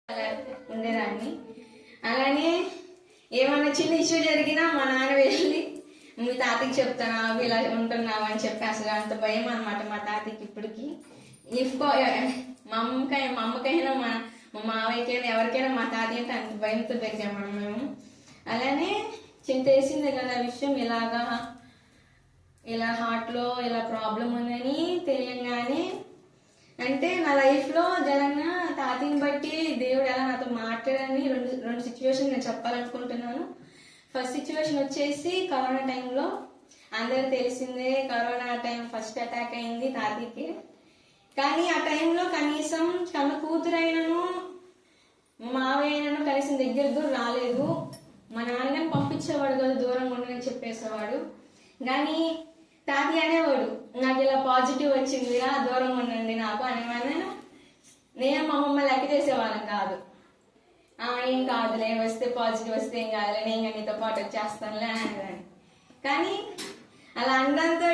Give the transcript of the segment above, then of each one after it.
ఉండేదాన్ని. అలానే ఏమైనా చిన్న ఇష్యూ జరిగినా మా నాన్న వెళ్ళి మీ తాతకి చెప్తానా ఇలా ఉంటున్నావు అని చెప్పి అసలు అంత భయం అనమాట మా తాతకి ఇప్పటికి. మా అమ్మకైనా మా మావయ్యకైనా ఎవరికైనా మా తాత అంటే అంత భయంతో పెరిగాము మేము. అలానే తెలిసిందే కదా విషయం ఇలా హార్ట్లో ఇలా ప్రాబ్లం ఉందని తెలియంగానే అంటే నా లైఫ్లో జరంగా తాతని బట్టి దేవుడు ఎలా నాతో మాట్లాడని రెండు సిచ్యువేషన్ నేను చెప్పాలనుకుంటున్నాను. ఫస్ట్ సిచ్యువేషన్ వచ్చేసి కరోనా టైంలో. అందరూ తెలిసిందే కరోనా టైం ఫస్ట్ అటాక్ అయింది తాతకి. కానీ ఆ టైంలో కనీసం కన్న కూతురైనను మావయ్యనను కనీసం దగ్గరకు రాలేదు. మా నాన్నని పంపించేవాడు కదా, దూరంగా ఉండని చెప్పేసేవాడు. కానీ తాతయ్య అనేవాడు నాకు ఇలా పాజిటివ్ వచ్చిందిరా దూరంగా ఉండండి నాకు అనేవాడిని. నేను మా అమ్మమ్మ లెక్క చేసేవాళ్ళం కాదు. ఏం కాదులే, వస్తే పాజిటివ్ వస్తే ఏం కాదులే, నేను నీతో పాటు వచ్చేస్తానులే అనేదాన్ని. కానీ అలా అనడంతో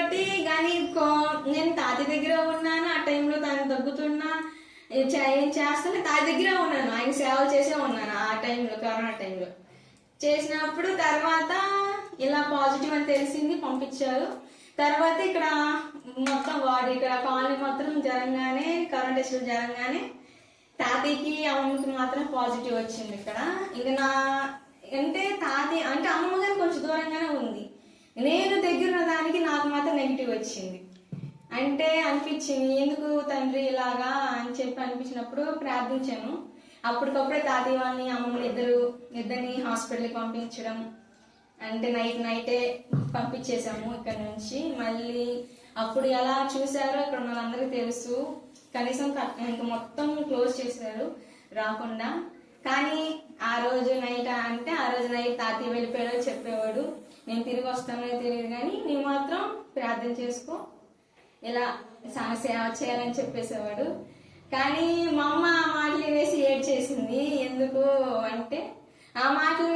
కానీ నేను తాతయ్య దగ్గర ఉన్నాను. ఆ టైంలో తను తగ్గుతున్నా ఏం చేస్తాను తాతయ్య దగ్గర ఉన్నాను. ఆయన సేవలు చేసే ఉన్నాను ఆ టైంలో, కరోనా టైంలో చేసినప్పుడు. తర్వాత ఇలా పాజిటివ్ అని తెలిసింది, పంపించారు. తర్వాత ఇక్కడ మొత్తం ఇక్కడ కాలనీ మొత్తం జరంగానే కరోనా టెస్టులు జరంగానే తాతయ్యకి అమ్మకి మాత్రం పాజిటివ్ వచ్చింది ఇక్కడ. ఇంకా అంటే తాతయ్య అంటే అమ్మమ్మ గారు కొంచెం దూరంగానే ఉంది, నేను దగ్గర దానికి నాకు మాత్రం నెగిటివ్ వచ్చింది. అంటే అనిపించింది ఎందుకు తండ్రి ఇలాగా అని చెప్పి అనిపించినప్పుడు ప్రార్థించాను. అప్పటికప్పుడే తాతయ్య వాళ్ళని అమ్మమ్మని ఇద్దరిని హాస్పిటల్కి పంపించడం, అంటే నైటే పంపించేసాము ఇక్కడ నుంచి. మళ్ళీ అప్పుడు ఎలా చూసారో ఇక్కడ వాళ్ళందరికీ తెలుసు, కనీసం ఇంకా మొత్తం క్లోజ్ చేశారు రాకుండా. కానీ ఆ రోజు నైట్ తాతయ్య వెళ్ళిపోయాడో చెప్పేవాడు, నేను తిరిగి వస్తానో తెలియదు కానీ నీ మాత్రం ప్రార్థన చేసుకో, ఇలా సేవ చేయాలని చెప్పేసేవాడు. కానీ మా అమ్మ ఆ మాటలు వేసి ఏడ్ చేసింది. ఎందుకు అంటే ఆ మాటలు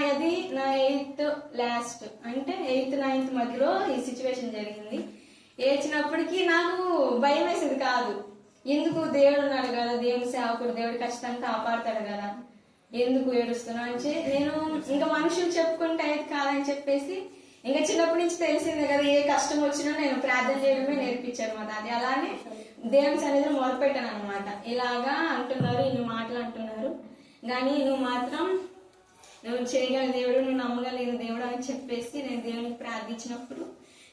అది నా 8th లాస్ట్ అంటే 8th 9th మధ్యలో ఈ సిచ్యువేషన్ జరిగింది. ఏడ్చినప్పటికీ నాకు భయం వేసేది కాదు. ఎందుకు దేవుడు ఉన్నాడు కదా, దేవుని సేవకుడు, దేవుడు ఖచ్చితంగా కాపాడతాడు కదా, ఎందుకు ఏడుస్తున్నా అని నేను ఇంకా మనుషులు చెప్పుకుంటే అయితే కాదని చెప్పేసి ఇంకా చిన్నప్పటి నుంచి తెలిసిందే కదా, ఏ కష్టం వచ్చినా నేను ప్రార్థన చేయడమే నేర్పించాను మా తాత. అలానే దేవుని సన్నిధిని మొదలుపెట్టాను అనమాట. ఇలాగా అంటున్నారు, ఇన్ని మాటలు అంటున్నారు, కానీ నువ్వు చేయగల దేవుడు, నువ్వు నమ్మగలిగిన దేవుడు అని చెప్పేసి నేను దేవునికి ప్రార్థించినప్పుడు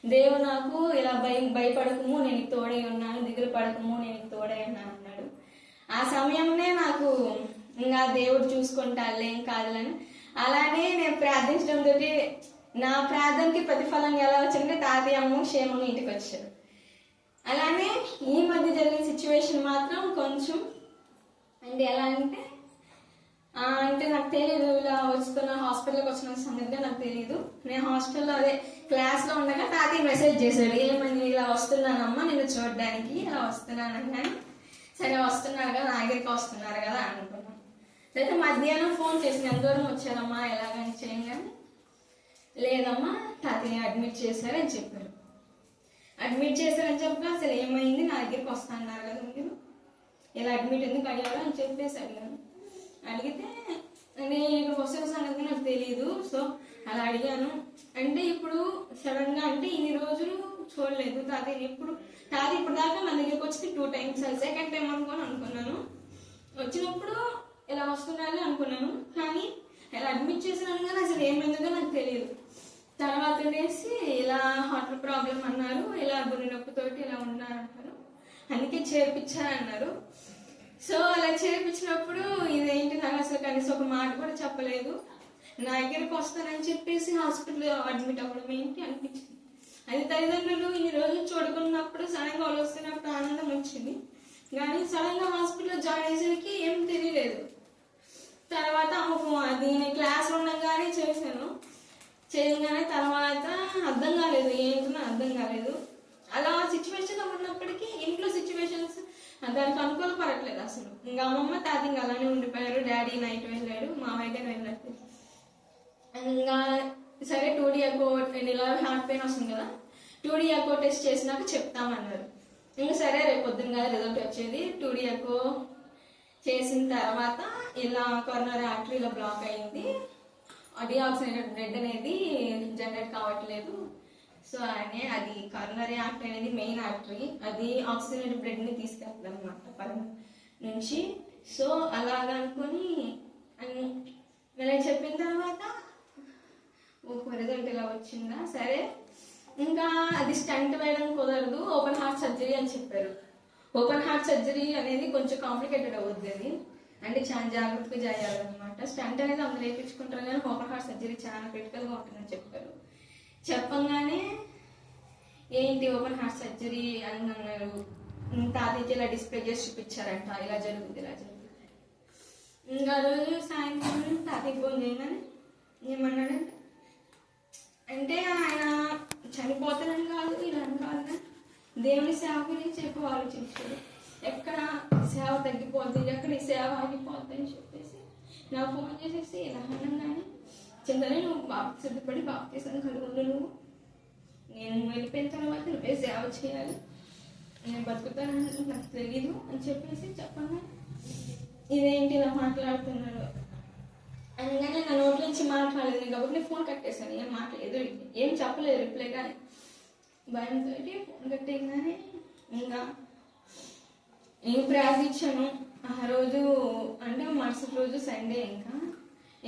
దేవుడు నాకు ఇలా భయపడకము, నేను తోడై ఉన్నాను, దిగులు పడకము, నేను తోడై ఉన్నాను అన్నాడు. ఆ సమయంలో నాకు ఇంకా దేవుడు చూసుకుంటాడులే ఏం కాదులని. అలానే నేను ప్రార్థించడంతో నా ప్రార్థనకి ప్రతిఫలంగా ఎలా వచ్చిందంటే తాతయ్య అమ్మ క్షేమంగా ఇంటికి వచ్చారు. అలానే ఈ మధ్య జరిగిన సిచ్యువేషన్ మాత్రం కొంచెం అంటే ఎలా అంటే నాకు తెలియదు, ఇలా హాస్పిటల్కి వచ్చిన సంగతిగా నాకు తెలియదు. నేను హాస్పిటల్లో క్లాస్లో ఉండగా తాతయ్య మెసేజ్ చేశాడు, ఏమని ఇలా వస్తున్నానమ్మా నిన్ను చూడడానికి, ఇలా వస్తున్నాను కానీ సరే వస్తున్నారు కదా, నా దగ్గరికి వస్తున్నారు కదా అనుకున్నాను. అయితే మధ్యాహ్నం ఫోన్ చేసి ఎంత దూరం వచ్చారమ్మా ఎలాగని చేయగానే లేదమ్మా తాతయ్య అడ్మిట్ చేశారని చెప్పారు. అడ్మిట్ చేశారని చెప్పగా అసలు ఏమైంది, నా దగ్గరికి వస్తున్నారు కదా మీరు, ఇలా అడ్మిట్ ఎందుకు అడిగారు అని చెప్పేసి అడిగాను. అడిగితే నేను ఇక్కడికి వస్తున్న సంగతి నాకు తెలియదు, సో అలా అడిగాను. అంటే ఇప్పుడు సడన్ గా అంటే ఇన్ని రోజులు చూడలేదు తాతయ్య, ఇప్పుడు దాకా నా దగ్గరికి వచ్చి 2 times, సెకండ్ టైం అనుకున్నాను. వచ్చినప్పుడు ఇలా వస్తున్నారు అనుకున్నాను, కానీ ఇలా అడ్మిట్ చేసినాను కానీ అసలు ఏమైందో నాకు తెలియదు. తర్వాత ఇలా హార్ట్ ప్రాబ్లం అన్నారు, ఇలా గుండె నొప్పితోటి ఇలా ఉన్నారంటారు, అందుకే చేర్పించారన్నారు. సో అలా చేర్పించినప్పుడు ఇదేంటి నాకు అసలు కనీసం ఒక మాట కూడా చెప్పలేదు, నా దగ్గరకు వస్తానని చెప్పేసి హాస్పిటల్లో అడ్మిట్ అవ్వడం ఏంటి అనిపించింది. అది తల్లిదండ్రులు ఇన్ని రోజులు చూడుకున్నప్పుడు సడన్ గా వాళ్ళు వస్తున్నప్పుడు ఆనందం వచ్చింది, కానీ సడన్ గా హాస్పిటల్లో జాయిన్ అయ్యేసరికి ఏం తెలియలేదు. తర్వాత దీని క్లాస్లో ఉండగానే చేశాను, చేయగానే తర్వాత అర్థం కాలేదు, ఏంటో అర్థం కాలేదు. అలా సిచ్యువేషన్ ఉన్నప్పటికీ ఇంట్లో సిచ్యువేషన్స్ దానికి అనుకూలపడట్లేదు అసలు. ఇంకా అమ్మమ్మ తాత ఇంకా అలానే ఉండిపోయారు, డాడీ నైట్ వెళ్ళాడు, మామయ్య గారు వెళ్ళారు. ఇంకా సరే 2D ఎకో ఇలా హార్ట్ పెయిన్ వస్తుంది కదా, 2D ఎకో టెస్ట్ చేసినాక చెప్తామన్నారు. ఇంకా సరే రేపు పొద్దున్న కదా రిజల్ట్ వచ్చేది. 2D ఎకో చేసిన తర్వాత ఇలా కరోనరీ ఆర్టరీలో బ్లాక్ అయింది, డిఆక్సిజనేటెడ్ బ్లడ్ అనేది జనరేట్ కావట్లేదు. సో అది కరోనరీ ఆర్టరీ అనేది మెయిన్ ఆర్టరీ, అది ఆక్సిజనేటెడ్ బ్లడ్ని తీసుకెళ్తుంది అనమాట పైన నుంచి. సో అలాగనుకొని నేను చెప్పిన తర్వాత రిజల్ట్ ఇలా వచ్చిందా, సరే ఇంకా అది స్టంట్ వేయడం కుదరదు, ఓపెన్ హార్ట్ సర్జరీ అని చెప్పారు. ఓపెన్ హార్ట్ సర్జరీ అనేది కొంచెం కాంప్లికేటెడ్ అవుద్ది, అది అంటే చాలా జాగ్రత్తగా చేయాలన్నమాట. స్టంట్ అనేది అందరూ వేయించుకుంటారు కానీ ఓపెన్ హార్ట్ సర్జరీ చాలా క్రిటికల్గా ఉంటుందని చెప్పారు. చెప్పంగానే ఏంటి ఓపెన్ హార్ట్ సర్జరీ అని అన్నారు. తాతయ్యకి ఇలా డిస్ప్లే చేసి చూపించారంట, ఇలా జరుగుతుంది ఇలా జరుగుతుంది. ఇంకా రోజు సాయంత్రం తాతయ్య ఫోన్ చేయగానే ఏమన్నాడంటే, అంటే ఆయన చనిపోతానని కాదు ఇలా అని కాదు కానీ దేవుని సేవ గురించి ఎక్కువ ఆలోచించాడు. ఎక్కడ సేవ తగ్గిపోద్ది, ఎక్కడ ఈ సేవ ఆగిపోద్ది అని చెప్పేసి నాకు ఫోన్ చేసేసి ఇలా అనగానే, చింతనే నువ్వు సిద్ధపడి బాప్తీసం కలుగు, నువ్వు నేను వెళ్ళిపోయిన తర్వాత నువ్వే సేవ చేయాలి, నేను బతుకుతానని నాకు తెలీదు అని చెప్పేసి చెప్పంగా ఇదేంటి ఇలా మాట్లాడుతున్నాడు అనగానే నా నోట్ల నుంచి మాట్లాడలేదు కాబట్టి నేను ఫోన్ కట్టేశాను. ఏం మాట్లాడలేదు, ఏం చెప్పలేదు రిప్లై, కానీ భయంతో ఫోన్ కట్టేయగానే ఇంకా నేను ప్రార్థించాను. ఆ రోజు అంటే మరుసటి రోజు సండే,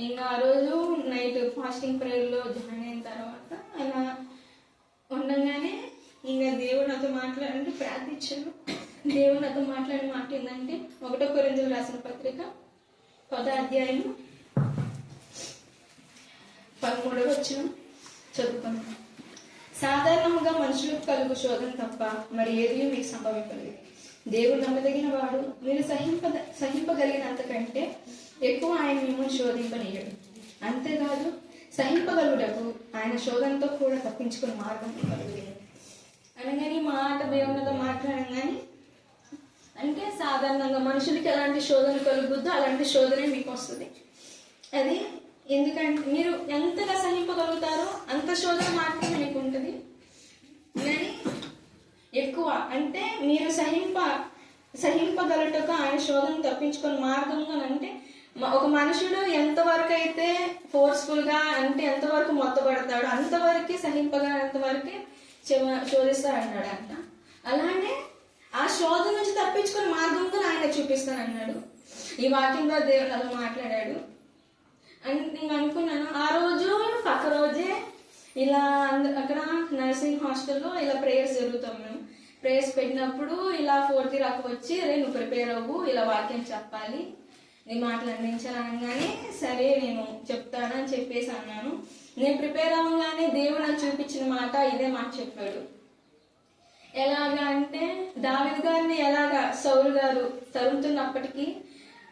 ఇంకా ఆ రోజు నైట్ ఫాస్టింగ్ ప్రేయర్లో జాయిన్ అయిన తర్వాత అలా ఉండగానే ఇంకా దేవుడు నాతో మాట్లాడంటే ప్రార్థించాను. దేవుడు నాతో మాట్లాడిన మాట ఏంటంటే 1 కొరింథీయులకు రాసిన పత్రిక 10వ అధ్యాయం 13వ వచనం చదువుకున్నాను. సాధారణంగా మనుషులకు కలుగు శోధన తప్ప మరి ఏది మీకు సంభవింపలేదు. దేవుడు నమ్మదగిన వాడు, మీరు సహింపగలిగినంతకంటే ఎక్కువ ఆయన మిమ్మల్ని శోధింపనీయడు. అంతేకాదు సహింపగలుగుటకు ఆయన శోధనతో కూడా తప్పించుకుని మార్గం కలుగుతుంది అనగానే మాట దేవునితో మాట్లాడంగానే, అంటే సాధారణంగా మనుషులకి ఎలాంటి శోధన కలుగుద్దో అలాంటి శోధనే మీకు వస్తుంది. అది ఎందుకంటే మీరు ఎంతగా సహింపగలుగుతారో అంత శోధన మాత్రమే మీకు ఉంటుంది. కానీ ఎక్కువ అంటే మీరు సహింపగలుగుటకు ఆయన శోధన తప్పించుకొని మార్గంగా, అంటే ఒక మనుషుడు ఎంతవరకు అయితే ఫోర్స్ఫుల్గా అంటే ఎంతవరకు మొత్తపడతాడో అంతవరకు సహింపగలంత వరకే శోధిస్తాడు అంట. అలానే ఆ శోధన నుంచి తప్పించుకుని మార్గంగా ఆయన చూపిస్తానన్నాడు. ఈ వాక్యంలో దేవుడు అలా మాట్లాడాడు అని నేను అనుకున్నాను. ఆ రోజు పక్క రోజే ఇలా అక్కడ నర్సింగ్ హాస్టల్లో ఇలా ప్రేయర్స్ జరుగుతాం. మేము ప్రేయర్స్ పెట్టినప్పుడు ఇలా 4th రాక వచ్చి, అరే నువ్వు ప్రిపేర్ అవ్వు, ఇలా వాక్యం చెప్పాలి, నీ మాటలు అందించాలనగానే సరే నేను చెప్తానని చెప్పేసి అన్నాను. నేను ప్రిపేర్ అవ్వగానే దేవుడు నాకు చూపించిన మాట ఇదే మాట చెప్పాడు. ఎలాగా అంటే దావీదు గారిని ఎలాగా సౌలు గారు తరుముతున్నప్పటికీ,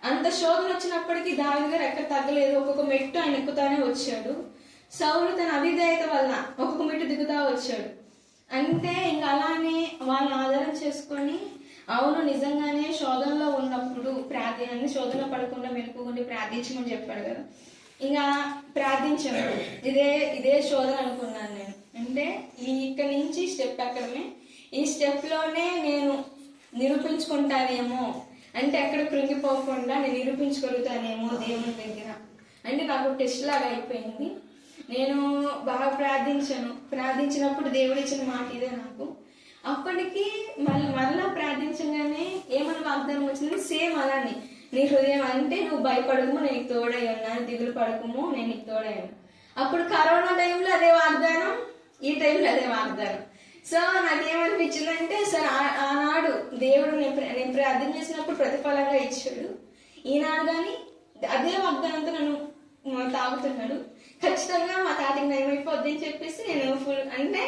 అంత శోధన వచ్చినప్పటికీ దావీదు గారు ఎక్కడ తగ్గలేదు, ఒక్కొక్క మెట్టు ఆయన ఎక్కుతానే వచ్చాడు. సౌలు తన అవిధేయత వల్ల ఒక్కొక్క మెట్టు దిగుతా వచ్చాడు. అంటే ఇంకా అలానే వాళ్ళని ఆధారం చేసుకొని, అవును నిజంగానే శోధనలో ఉన్నప్పుడు ప్రార్థన, శోధన పడకుండా మెలుకుని ప్రార్థించమని చెప్పాడు కదా, ఇంకా ప్రార్థించాను. ఇదే శోధన అనుకున్నాను నేను. అంటే ఇక్కడి నుంచి స్టెప్ ఎక్కడమే, ఈ స్టెప్ లోనే నేను నిరూపించుకుంటానేమో, అంటే ఎక్కడ కృంగిపోకుండా నేను నిరూపించుకోగలుగుతానేమో దేవుని దగ్గర. అంటే నాకు టెస్ట్ లాగా అయిపోయింది. నేను బాగా ప్రార్థించినప్పుడు దేవుడు ఇచ్చిన మాట ఇదే నాకు. అప్పటికి మళ్ళా ప్రార్థించగానే ఏమైనా వాగ్దానం వచ్చింది, సేమ్ అలానే, నీ హృదయం అంటే నువ్వు భయపడకము, నేను నీకు తోడై ఉన్నాను, దిగులు పడకము, నేను నీకు తోడై ఉన్నాను. అప్పుడు కరోనా టైంలో అదే వాగ్దానం, ఈ టైంలో అదే వాగ్దానం. సో నాకేమనిపించిందంటే, సార్ ఆనాడు దేవుడు నేను ప్రార్థన చేసినప్పుడు ప్రతిఫలంగా ఇచ్చాడు, ఈనాడు కానీ అదే వాగ్దానంతో నన్ను తాగుతున్నాడు. ఖచ్చితంగా మా తాతకి నయమైపోద్ది అని చెప్పేసి నేను ఫుల్, అంటే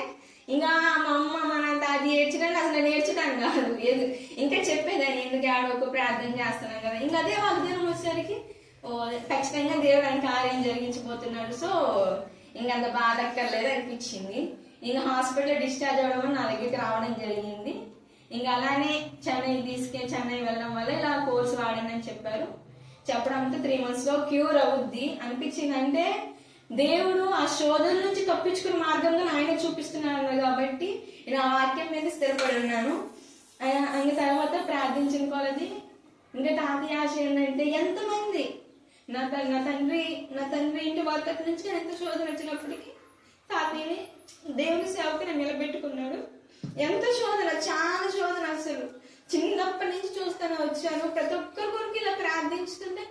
ఇంకా మా అమ్మ మన తాత ఏడ్చడానికి అసలు నేను ఏడ్చడానికి కాదు, ఇంకా చెప్పేదాన్ని ఎందుకు ఆడొక ప్రార్థన చేస్తున్నాను కదా. ఇంకా అదే వాగ్దానం వచ్చేసరికి ఖచ్చితంగా దేవుడు ఆయన కార్యం జరిగించిపోతున్నాడు. సో ఇంకా అంత బాధ అక్కర్లేదు అనిపించింది. ఇంకా హాస్పిటల్ డిశ్చార్జ్ అవ్వడం నా దగ్గరికి రావడం జరిగింది. ఇంకా అలానే చెన్నై వెళ్ళడం వల్ల ఇలా కోర్స్ వాడనని చెప్పారు. చెప్పడంతో 3 months లో క్యూర్ అవుద్ది అనిపించింది. అంటే దేవుడు ఆ శోధన నుంచి తప్పించుకునే మార్గంగా ఆయన చూపిస్తున్నాను కాబట్టి నేను ఆ వాక్యం మీద స్థిరపడి ఉన్నాను. ఇంకా తర్వాత ప్రార్థించిన కొలది ఇంకా తాతయ్య ఆశ ఏంటంటే, ఎంతమంది నా తండ్రి ఇంటి వార్త నుంచి ఎంత శోధన వచ్చినప్పటికీ తాతయ్యని దేవుని సేవకి నేను నిలబెట్టుకున్నాడు. ఎంత శోధన, చాలా శోధన. అసలు చిన్నప్పటి నుంచి చూస్తూనే వచ్చాను. ప్రతి ఒక్కరి కొరకు ఇలా ప్రార్థించుతుంటే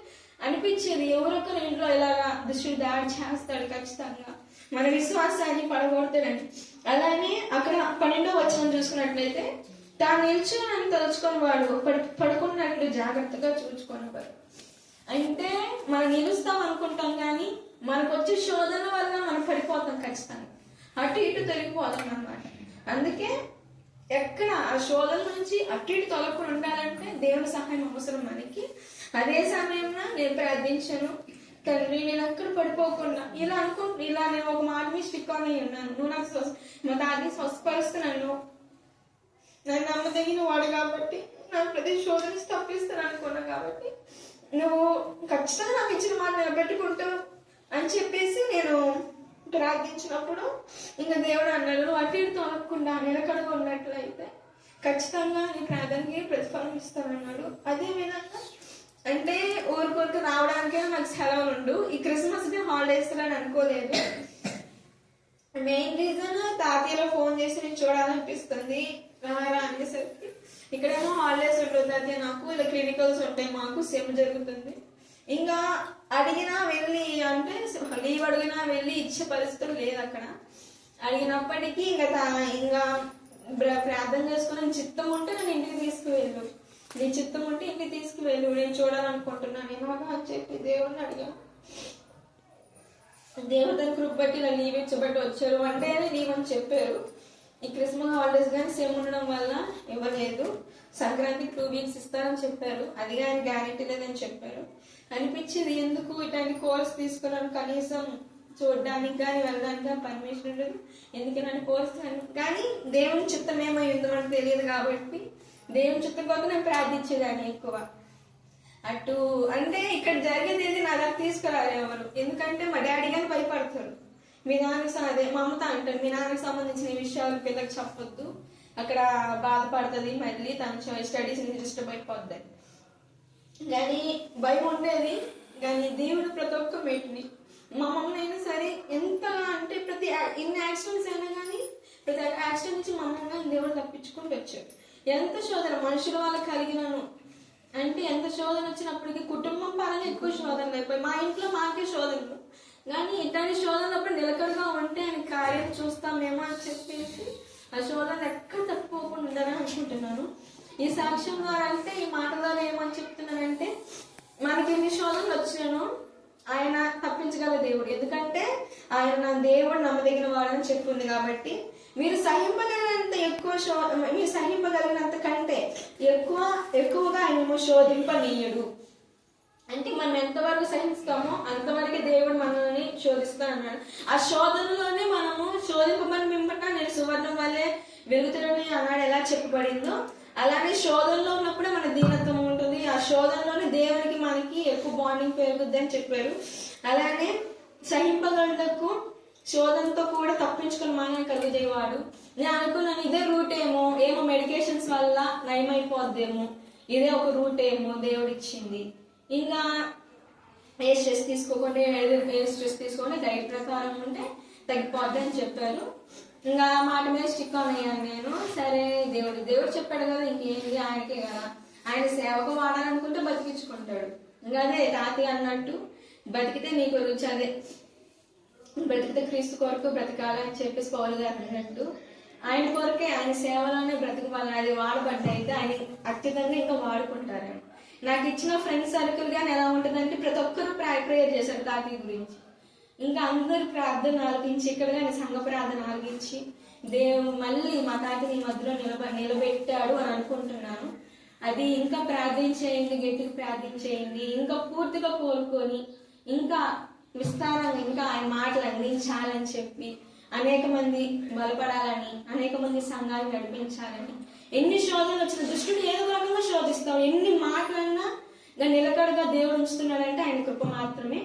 అనిపించేది ఎవరొకరు ఇంట్లో ఇలాగా దుష్టుడు దాడి చేస్తాడు, ఖచ్చితంగా మన విశ్వాసాన్ని పడగొడతాడని. అలానే అక్కడ 12వ వచనం చూసుకున్నట్లయితే, తాను నిల్చుని నన్ను తలుచుకొని వాడు పడుకున్నట్లు జాగ్రత్తగా చూసుకునేవాడు. అంటే మనం నిలుస్తాం అనుకుంటాం, కానీ మనకు వచ్చే శోధన వల్ల మనం పడిపోతాం, ఖచ్చితంగా అటు ఇటు తొలగిపోతాం అన్నమాట. అందుకే ఎక్కడ ఆ శోధన నుంచి అటు ఇటు తొలగకుండా ఉండాలంటే దేవుని సహాయం అవసరం మనకి. అదే సమయంలో నేను ప్రార్థించాను, తండ్రి నేను అక్కడ పడిపోకుండా ఇలా నేను ఒక మాట మీద స్టిక్ ఆన్ అయ్యి ఉన్నాను. నువ్వు నాకు మా తాతని స్వస్థపరుస్తున్నాను, నన్ను నమ్మదగిన వాడు కాబట్టి, నాకు ప్రతి శోధన నుంచి తప్పిస్తాను అనుకున్నా కాబట్టి నువ్వు ఖచ్చితంగా నాకు ఇచ్చిన మాట నిలబెట్టుకుంటావు అని చెప్పేసి నేను ప్రార్థించినప్పుడు ఇంకా దేవుడు అన్నాడు, నువ్వు అటు ఇటు తొలగకుండా నిలకడగా ఉన్నట్లయితే ఖచ్చితంగా నీ ప్రార్థనకి ప్రతిఫలం ఇస్తానన్నాడు. అదే విధంగా అంటే ఊరికొరికి రావడానికే నాకు సెలవులు ఉండు. ఈ క్రిస్మస్ డే హాలిడేస్ అని అనుకోలేదు. మెయిన్ రీజన్ తాతయ్యలో ఫోన్ చేసి నేను చూడాలనిపిస్తుంది రారా అనేసరికి, ఇక్కడేమో హాలిడేస్ ఉంటుంది తాతయ్య, నాకు ఇలా క్లినికల్స్ ఉంటాయి, మాకు సెమ్ జరుగుతుంది. ఇంకా అడిగినా వెళ్ళి అంటే లీవ్ అడిగినా వెళ్ళి ఇచ్చే పరిస్థితులు లేదు అక్కడ. అడిగినప్పటికీ ఇంకా ప్రార్థన చేసుకుని చిత్తం ఉంటే నేను ఇంటికి తీసుకువెళ్ళు, నీ చిత్తం ఉంటే ఇంటికి తీసుకువెళ్ళు, నేను చూడాలనుకుంటున్నాను ఏమో అని చెప్పి దేవుడిని అడిగాను. దేవుడు తన కృప బట్టి ఇలా లీవ్ ఇచ్చబట్టి వచ్చారు. అంటే లీవ్ అని చెప్పారు. ఈ క్రిస్మస్ హాలిడేస్ కానీ సెమ్ ఉండడం వల్ల ఇవ్వలేదు. సంక్రాంతికి 2 వీక్స్ ఇస్తారని చెప్పారు, అది కానీ గ్యారెంటీ లేదని చెప్పారు. అనిపించింది ఎందుకు ఇట్లాంటి కోర్స్ తీసుకున్నాను, కనీసం చూడడానికి కానీ వెళ్ళడానికి కానీ పర్మిషన్ ఉండదు, ఎందుకని కోర్స్ కానీ దేవుని చిత్తం ఏమై ఉందో మనకు తెలియదు కాబట్టి దేవుని చిత్తం కోసం నేను ప్రార్థించేదాన్ని ఎక్కువ. అటు అంటే ఇక్కడ జరిగేది ఏది నా దగ్గర తీసుకురారు ఎవరు, ఎందుకంటే మా డాడీ కానీ భయపడతారు. మీ నాన్నకి అదే మా అమ్మతో అంటారు, మీ నాన్నకి సంబంధించిన విషయాలు పిల్లకి చెప్పొద్దు, అక్కడ బాధపడుతుంది, మళ్ళీ తన స్టడీస్ డిస్టర్బ్ అయిపోద్ది. కానీ భయం ఉండేది. కానీ దేవుడు ప్రతి ఒక్క మెట్ని మా మమ్మల్ని అయినా సరే ఎంత అంటే ఇన్ని యాక్సిడెంట్స్ అయినా కానీ ప్రతి యాక్సిడెంట్ నుంచి మా మమ్మల్ని దేవుడు తప్పించుకుంటూ వచ్చాడు. ఎంత శోధన మనుషుల వాళ్ళకి కలిగినాను అంటే ఎంత శోధన వచ్చినప్పటికీ కుటుంబం పరంగా ఎక్కువ శోధనలు అయిపోయి మా ఇంట్లో మాకే శోధనలు. కానీ ఇట్లాంటి శోధనప్పుడు నిలకడగా ఉంటే ఆయన కార్యం చూస్తామేమో అని చెప్పేసి ఆ శోధన ఎక్కడ తప్పుకోకుండా ఉండాలని అనుకుంటున్నాను. ఈ సాక్ష్యం ద్వారా అంటే ఈ మాట ద్వారా ఏమని చెప్తున్నానంటే, మనకి ఎన్ని శోధనలు వచ్చినానో ఆయన తప్పించగల దేవుడు, ఎందుకంటే ఆయన నా దేవుడు నమ్మదగిన వాడని చెప్పింది. కాబట్టి మీరు సహింపగలిగినంత కంటే ఎక్కువగా ఆయన శోధింపనీయడు. అంటే మనం ఎంతవరకు సహిస్తామో అంతవరకు దేవుడు మనల్ని శోధిస్తా అన్నాడు. ఆ శోధనలోనే మనము శోధింపమని మింపట నేను సువర్ణం వల్లే వెలుగుతుడని అన్నాడు ఎలా చెప్పబడిందో, అలానే శోధనలో ఉన్నప్పుడే మన దీనత్వం ఉంటుంది. ఆ శోధనలోనే దేవునికి మనకి ఎక్కువ బాండింగ్ పెరుగుద్ది అని చెప్పారు. అలానే సహింపగలకు శోధనతో కూడా తప్పించుకుని మనం కలిగేవాడు. నేను అనుకున్నాను ఇదే రూట్ ఏమో మెడికేషన్స్ వల్ల నయమైపోద్దేమో, ఇదే ఒక రూట్ ఏమో దేవుడు ఇచ్చింది. ఇంకా ఏ స్ట్రెస్ తీసుకోకుండా డైట్ ప్రకారం ఉంటే తగ్గిపోద్ది అని చెప్పారు. ఇంకా మాట మీద స్టిక్ ఆన్ అయ్యాను నేను. సరే దేవుడు చెప్పాడు కదా, ఇంకేంటి ఆయనకే కదా, ఆయన సేవకు వాడాలనుకుంటే బతికించుకుంటాడు. ఇంకా అదే తాతయ్య అన్నట్టు బతికితే నీకు రుచి, అదే బ్రతికితే క్రీస్తు కొరకు బ్రతకాలని చెప్పేసి పౌలు గారు అన్నట్టు ఆయన కొరకే ఆయన సేవలోనే బ్రతకవాలని అది వాడబడ్డయితే ఆయన అత్యధికంగా ఇంకా వాడుకుంటారు. నాకు ఇచ్చిన ఫ్రెండ్ సర్కిల్ గానీ ఎలా ఉంటుందంటే ప్రతి ఒక్కరు ప్రేయర్ చేశారు తాతయ్య గురించి. ఇంకా అందరు ప్రార్థన ఆలకించి ఇక్కడ కానీ సంఘ ప్రార్థన ఆలకించి దేవుడు మళ్ళీ మా తాతని మధ్యలో నిలబెట్టాడు అని అనుకుంటున్నాను. అది ఇంకా ప్రార్థించేయండి, గట్టిగా ప్రార్థించేయండి, ఇంకా పూర్తిగా కోరుకొని ఇంకా విస్తారంగా ఇంకా ఆయన మాటలు అందించాలని చెప్పి అనేక మంది బలపడాలని, అనేక మంది సంఘాలు నడిపించాలని. ఎన్ని శోధనలు వచ్చిన దుష్టుడు ఏదో రకంగా శోధిస్తాడు, ఎన్ని మాటలన్నా నిలకడగా దేవుడు ఉంచుతున్నాడంటే ఆయన కృప మాత్రమే.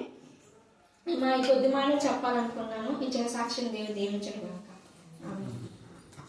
మా ఈ కొద్ది మాటలు చెప్పాలనుకున్నాను. ఇచ్చిన సాక్ష్యం దేవుడు దీవించను గాక. ఆమేన్.